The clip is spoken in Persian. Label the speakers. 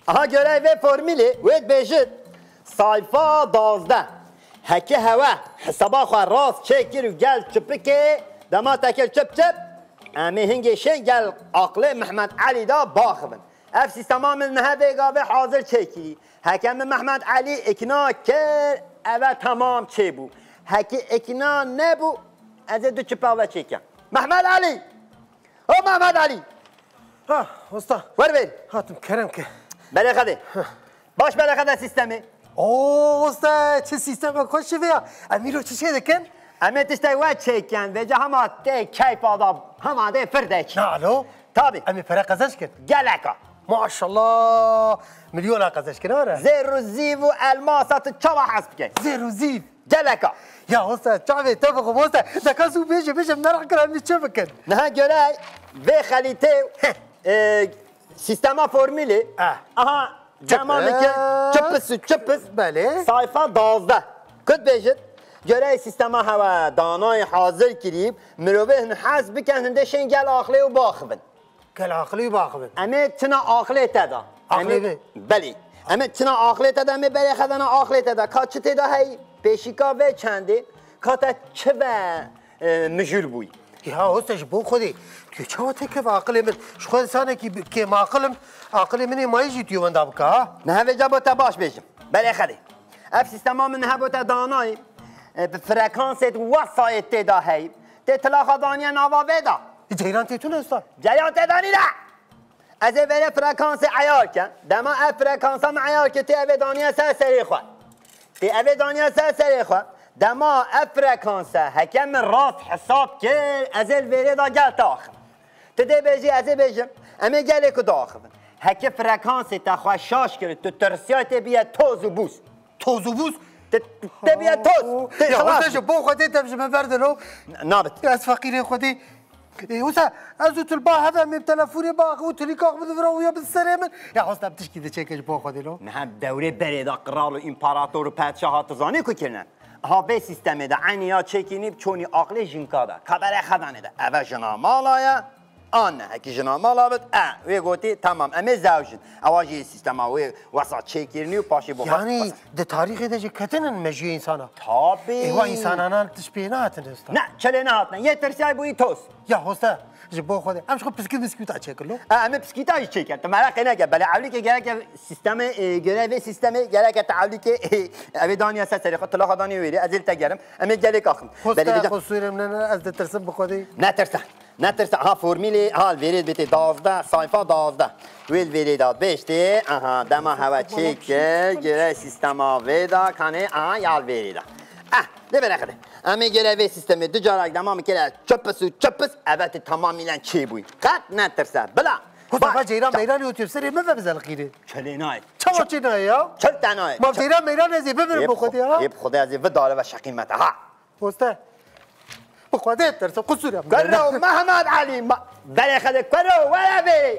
Speaker 1: aha görev ve formüli ve bejit sayfa 12 heke hava hesaba xwe rast çekir gel çipike dema tekel çip çip emi hinge şey gel aklı Mehmet Ali da baxbın ev sistema min nehevega ve hazır çekiri hekem Mehmet Ali ikna kir eve tamam çe bu heki ikna ne bu ez du çipa ve çekem Mehmet Ali o Mehmet Ali
Speaker 2: ha usta
Speaker 1: ver
Speaker 2: hatım kerem ki
Speaker 1: berekade baş berekade sistemi
Speaker 2: Oo usta çe sisteme hoş veya amiro çe şey deken
Speaker 1: Ahmet işte ve çeken ve hama de keyf adam hama de firdek.
Speaker 2: Alo.
Speaker 1: Tabi.
Speaker 2: Ami para kazançken.
Speaker 1: Geleka.
Speaker 2: Maşallah. Milyon kazançken var.
Speaker 1: Zero zivu elmasatı çava hasbike.
Speaker 2: Zero ziv.
Speaker 1: Geleka.
Speaker 2: Ya usta çave tabak usta. Da kasu beje merak kıran çabıken.
Speaker 1: Ne göre ve kalite sistema formülü. Aha. Zamanındaki çıpıs.
Speaker 2: Bale.
Speaker 1: Sayfa 12. Kut bejit. Göre sistema hava danay hazır kirib miroveh has biken hinde şen gel akli u baxbın.
Speaker 2: Gel akli baxbın.
Speaker 1: Eme tina akli teda.
Speaker 2: Akli be.
Speaker 1: Beli. Eme tina akli teda eme beli xadana akli teda. Kaç teda hey peşika ve çendi. Kata çve mjul buy.
Speaker 2: Ya usta bu خودی که چه که عقل من شو انسان که ما عقل منی ما یجیتیو من دابکا
Speaker 1: نه هوا جابو تباش بیشم بله خدی اف سیستما من هوا تدانای فرکانست وسایت دا هی تطلاق دانیا نوا ودا
Speaker 2: جیران تیتون استا
Speaker 1: جریان تدانی نه از ولی فرکانس عیار کن دما اف فرکانس هم عیار که تی او دانیا سری خوا تی او دانیا سری خوا دما اف فرکانس حکم راست حساب که از ولی دا گل تاخم تده بیجی از بیجم اما گلی که داخم حکم فرکانس تا خواه شاش کرد تو ترسیات بیه توز و بوس تبيها توز
Speaker 2: يا وسا بو خدي تمشي من بردلو
Speaker 1: نابت
Speaker 2: يا فقير خدي وسا ازوت البا هذا من تلفوني با قوت لي كاق بدفراويا بالسلام يا وسا بتشكي ده تشيكش بو خدي لو
Speaker 1: نحن دوره بريدا قرالو امپراتور پادشاهات زاني کو كرنن ها به سیستم ده عینیا چکینی چونی عقل جنکا ده خبر خدانه ده اول جنا مالایا آن هکی جنا مالا بد وی گوتی تمام اما زوجن اواجی سیستم وی وسط چکینی و پاشی بخور
Speaker 2: يعني ده تاريخ ده كتن مجي انسانا
Speaker 1: طبي
Speaker 2: ايوا انسانانا تشبيهات استا
Speaker 1: نه چله نه هاتن یه ترسای بوی توس
Speaker 2: يا هوستا جبو خدي امش خو بسكيت اتشكلو
Speaker 1: اما بسكيتا چيكن تو مرا قنا بله عولی که گره که سیستم گره سیستم گره که تعالی که اویدانیا سری خاطر لا خدانی ویری ازل تگرم اما گله کاخم
Speaker 2: بله قصور من از ترسم بخدي
Speaker 1: نه ترسه ها فرمیلی حال ویرید بیتی 12 sayfa 12 ویل ویریداد بیشتی aha دما هوا چیکه گره سیستما ویدا کنه یال ویریدا ده بره اما گره سیستم دو جارک دما میکره چپس البته تمامیلا چی بوی قط نه ترسه بلا
Speaker 2: خدا جیران میران یوتیوب سری ما بزل خیره
Speaker 1: چلی نای
Speaker 2: چه نایا
Speaker 1: چل تنای
Speaker 2: ما جیران میران از ببر بخودی ها
Speaker 1: یه خدا از و داره و شقیمت ها
Speaker 2: وستا بخودی ترس قصور
Speaker 1: کرو محمد علی بله خدا کرو ولا بری